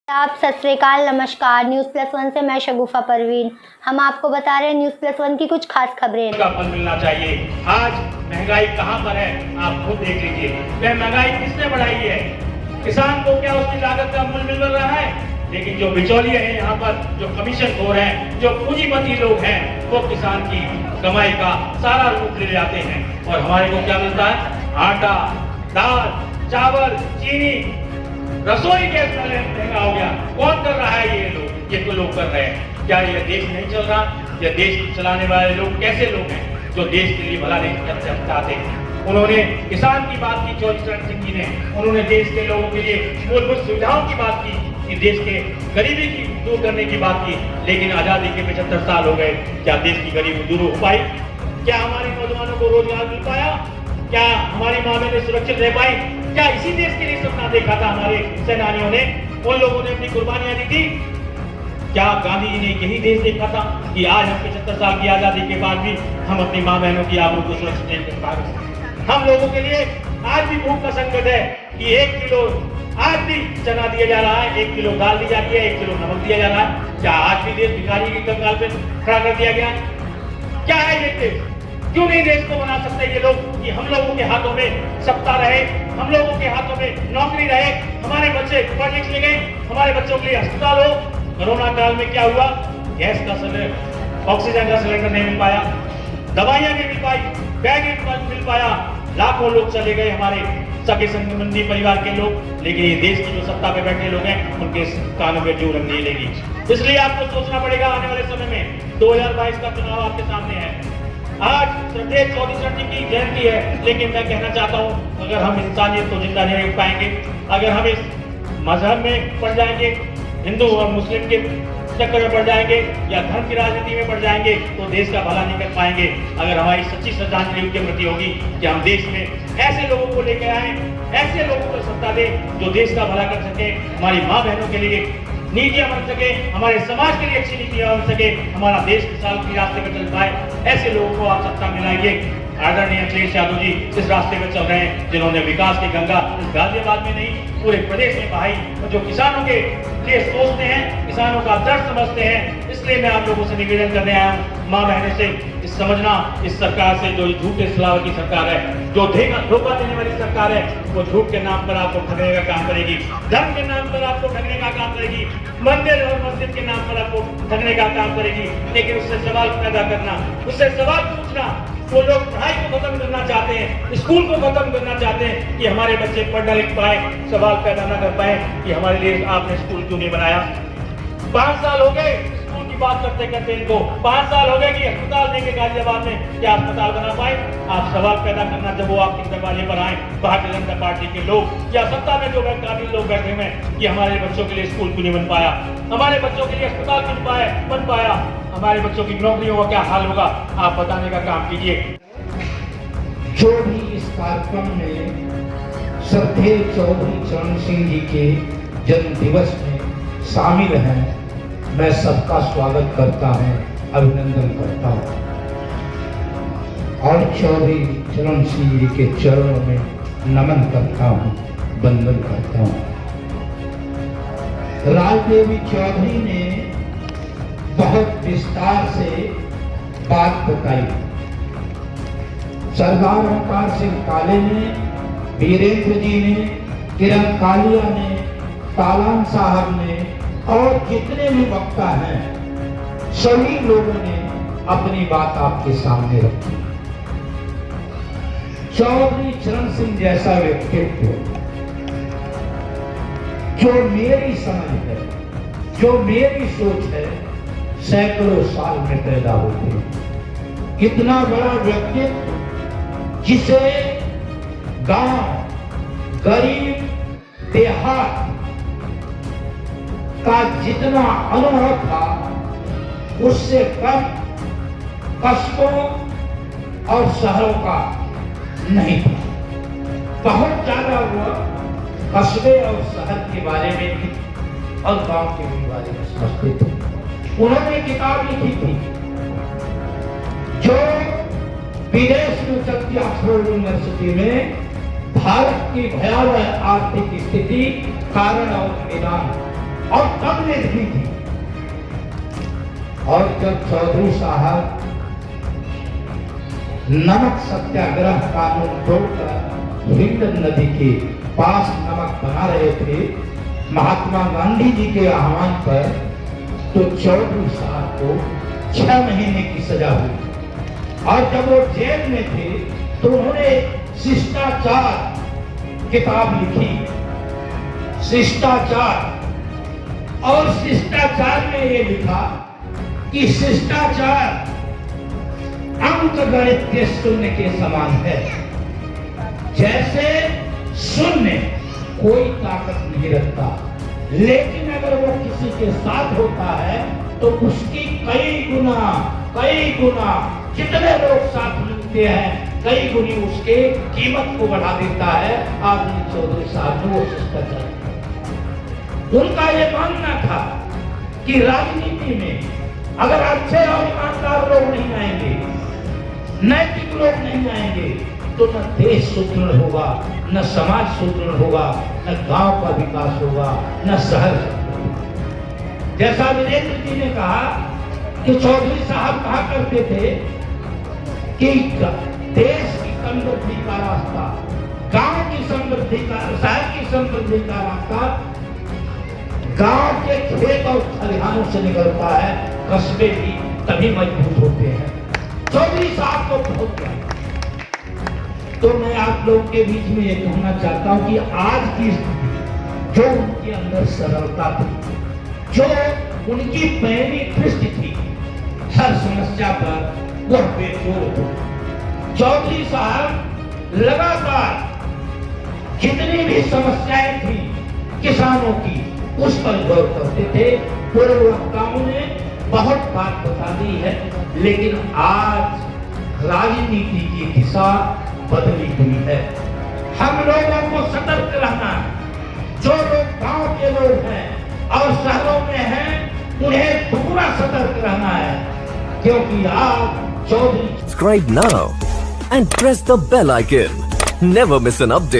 आप सत श्री अकाल, नमस्कार। न्यूज़+1 से मैं शगुफा परवीन। हम आपको बता रहे हैं न्यूज़+1 की कुछ खास खबरें। का फल मिलना चाहिए। आज महंगाई कहाँ पर है आप खुद देख लीजिए। वह महंगाई किसने बढ़ाई है? किसान को क्या उसकी लागत का मूल्य मिल रहा है? लेकिन जो बिचौलिए हैं यहाँ पर, जो कमीशनखोर हैं, जो पूंजीपति लोग हैं, वो किसान की कमाई का सारा रूप ले जाते हैं। और हमारे को क्या मिलता है? आटा, दाल, चावल, चीनी, रसोई गैस महंगा हो गया। कौन कर रहा है? ये लोग, ये तो लोग कर रहे हैं। क्या ये देश नहीं चल रहा? ये देश चलाने वाले लोग कैसे लोग हैं जो देश के लिए भला नहीं कर चाहते? उन्होंने किसान की बात की, चरण सिंह जी ने, उन्होंने देश के लोगों के लिए मूलभूत सुविधाओं की बात की, कि देश के गरीबी की दूर करने की बात की। लेकिन आजादी के 75 साल हो गए, क्या देश की गरीबी दूर हो पाई? क्या हमारे नौजवानों को रोजगार मिल पाया? क्या हमारी माँ बहनें सुरक्षित रह पाई? क्या इसी देश के लिए सपना देखा था हमारे सेनानियों ने? उन लोगों ने अपनी कुर्बानियां दी थी। क्या गांधी जी ने यही देश देखा था कि आज हम 75 साल की आजादी के बाद भी हम अपनी माँ बहनों की आबरू को सुरक्षित नहीं कर पा रहे? हम लोगों के लिए आज भी भूख का संकट है कि 1 किलो आज भी चना दिया जा रहा है, 1 किलो दाल दी जाती है, 1 किलो नमक दिया जा रहा है। क्या आज भी देश भिखारी की कंगाल पे खड़ा कर दिया गया? क्या है ये देश? क्यों नहीं देश को बना सकते ये लोग कि हम लोगों के हाथों में सत्ता रहे, हम लोगों के हाथों में नौकरी रहे, हमारे बच्चे पढ़ लिख ले गए, हमारे बच्चों के लिए अस्पताल हो। कोरोना काल में क्या हुआ? गैस का सिलेंडर, ऑक्सीजन का सिलेंडर नहीं मिल पाया, दवाइयां नहीं मिल पाई, बैग नहीं मिल पाया, लाखों लोग चले गए हमारे सगे संबंधी परिवार के लोग। लेकिन ये देश की जो सत्ता पे बैठे लोग हैं, उनके कानों में जू नहीं लेगी। इसलिए आपको सोचना पड़ेगा आने वाले समय में। 2022 का चुनाव आपके सामने है। आज श्रद्धेय चौधरी सर जी की जयंती है, लेकिन मैं कहना चाहता हूँ, अगर हम इंसानियत को जिंदा नहीं रख पाएंगे, अगर हम इस मजहब में पड़ जाएंगे, हिंदू और मुस्लिम के चक्कर में पड़ जाएंगे, या धर्म की राजनीति में पड़ जाएंगे, तो देश का भला नहीं कर पाएंगे। अगर हमारी सच्ची श्रद्धांजलि उनके प्रति होगी कि हम देश में ऐसे लोगों को लेकर आए, ऐसे लोगों को सत्ता दे जो देश का भला कर सके, हमारी माँ बहनों के लिए नीतियां बन सके, हमारे समाज के लिए अच्छी नीतियां बन सके, हमारा देश किसान की रास्ते पर चल पाए, ऐसे लोगों को आप सत्ता में लाइए। आदरणीय अखिलेश यादव जी इस रास्ते पर चल रहे हैं, जिन्होंने विकास की गंगा इस गाजियाबाद में नहीं पूरे प्रदेश में बहाई, और जो किसानों के लिए सोचते हैं, किसानों का दर्द समझते हैं। इसलिए मैं आप लोगों से निवेदन करने आया हूँ, माँ बहनों से, इस समझना, इस सरकार से, जो झूठे सिलावट की सरकार है, जो धोखा देने वाली सरकार है, वो झूठ के नाम पर आपको ठगने का काम करेगी, धर्म के नाम पर आपको ठगने का काम करेगी, मंदिर और मस्जिद के नाम पर आपको ठगने का काम करेगी। लेकिन उससे सवाल पैदा करना, उससे सवाल पूछना, वो लोग पढ़ाई को खत्म करना चाहते हैं, स्कूल को खत्म करना चाहते हैं कि हमारे बच्चे पढ़ लिख पाए, सवाल पैदा न कर पाए कि हमारे लिए आपने स्कूल क्यों नहीं बनाया। 5 साल हो गए स्कूल की बात करते करते इनको, 5 साल हो गए कि अस्पताल देंगे गाजियाबाद में, क्या अस्पताल बना पाए? आप सवाल पैदा करना जब वो आपके दरवाजे पर आए, भारतीय जनता पार्टी के लोग या सत्ता में जो काबिल लोग बैठे हुए हैं, कि हमारे बच्चों के लिए स्कूल क्यों नहीं बन पाया, हमारे बच्चों के लिए अस्पताल बन पाया, हमारे बच्चों की नौकरियों का क्या हाल होगा, आप बताने का काम कीजिए। जो भी इस कार्यक्रम में श्रद्धेय चौधरी चरण सिंह जी के जन्म दिवस में शामिल हैं, मैं सबका स्वागत करता हूं, अभिनंदन करता हूं और चौधरी चरण सिंह जी के चरणों में नमन करता हूं, वंदन करता हूं। राजदेवी चौधरी ने बहुत विस्तार से बात बताई। सरदार ओंकार सिंह काले ने, वीरेंद्र जी ने, किरण कालिया ने, तालान साहब ने और जितने भी वक्ता हैं, सभी लोगों ने अपनी बात आपके सामने रखी। चौधरी चरण सिंह जैसा व्यक्तित्व, जो मेरी समझ है, जो मेरी सोच है, सैकड़ों साल में पैदा होते हैं। इतना बड़ा व्यक्तित्व जिसे गांव, गरीब, देहात का जितना अनुभव था, उससे कम कस्बों और शहरों का नहीं था। बहुत ज्यादा हुआ कस्बे और शहर के बारे में भी और गांव के भी बारे में समझते थे। उन्होंने किताब लिखी थी जो विदेश में चलती ऑक्सफोर्ड यूनिवर्सिटी में भारत की भयावह आर्थिक स्थिति, कारण और निदान और तबलीग भी थी। और जब चौधरी साहब नमक सत्याग्रह कानून तोड़कर हिंद नदी के पास नमक बना रहे थे महात्मा गांधी जी के आह्वान पर, तो चौधरी साहब को 6 महीने की सजा हुई। और जब वो जेल में थे तो उन्होंने शिष्टाचार किताब लिखी, शिष्टाचार। और शिष्टाचार में ये लिखा कि शिष्टाचार अंक गणित के शून्य के समान है। जैसे शून्य कोई ताकत नहीं रखता, लेकिन अगर वो किसी के साथ होता है तो उसकी कई गुना जितने लोग साथ मिलते हैं कई गुनी उसके कीमत को बढ़ा देता है। आदमी चौधरी साहब ने वो शिष्टाचार, उनका ये मानना था कि राजनीति में अगर अच्छे और ईमानदार लोग नहीं आएंगे, नैतिक लोग नहीं आएंगे, तो न देश सुदृढ़ होगा, न समाज सुदृढ़ होगा, न गांव का विकास होगा, न शहर। जैसा वीरेंद्र जी ने कहा कि चौधरी साहब कहा करते थे कि देश की समृद्धि का रास्ता, गांव की समृद्धि का, शहर की समृद्धि का रास्ता गांव के खेत और खलिहानों से निकलता है, कस्बे भी तभी मजबूत होते हैं। चौधरी साहब को बहुत प्यार। तो मैं आप लोगों के बीच में ये कहना चाहता हूं कि आज की स्थिति, जो उनके अंदर सरलता थी, जो उनकी पैनी दृष्टि थी हर समस्या पर, वह बेजोड़ थी। चौधरी साहब लगातार जितनी भी समस्याएं थी किसानों की, उस पर गौर करते थे। पूर्व वक्ताओं ने बहुत बात बता दी है, लेकिन आज राजनीति की दिशा बदली हुई है। हम लोगों को सतर्क रहना है। जो लोग गांव के लोग हैं और शहरों में हैं, उन्हें पूरा सतर्क रहना है, क्योंकि आज Chaudhary. Subscribe now and press the bell icon. Never miss an update.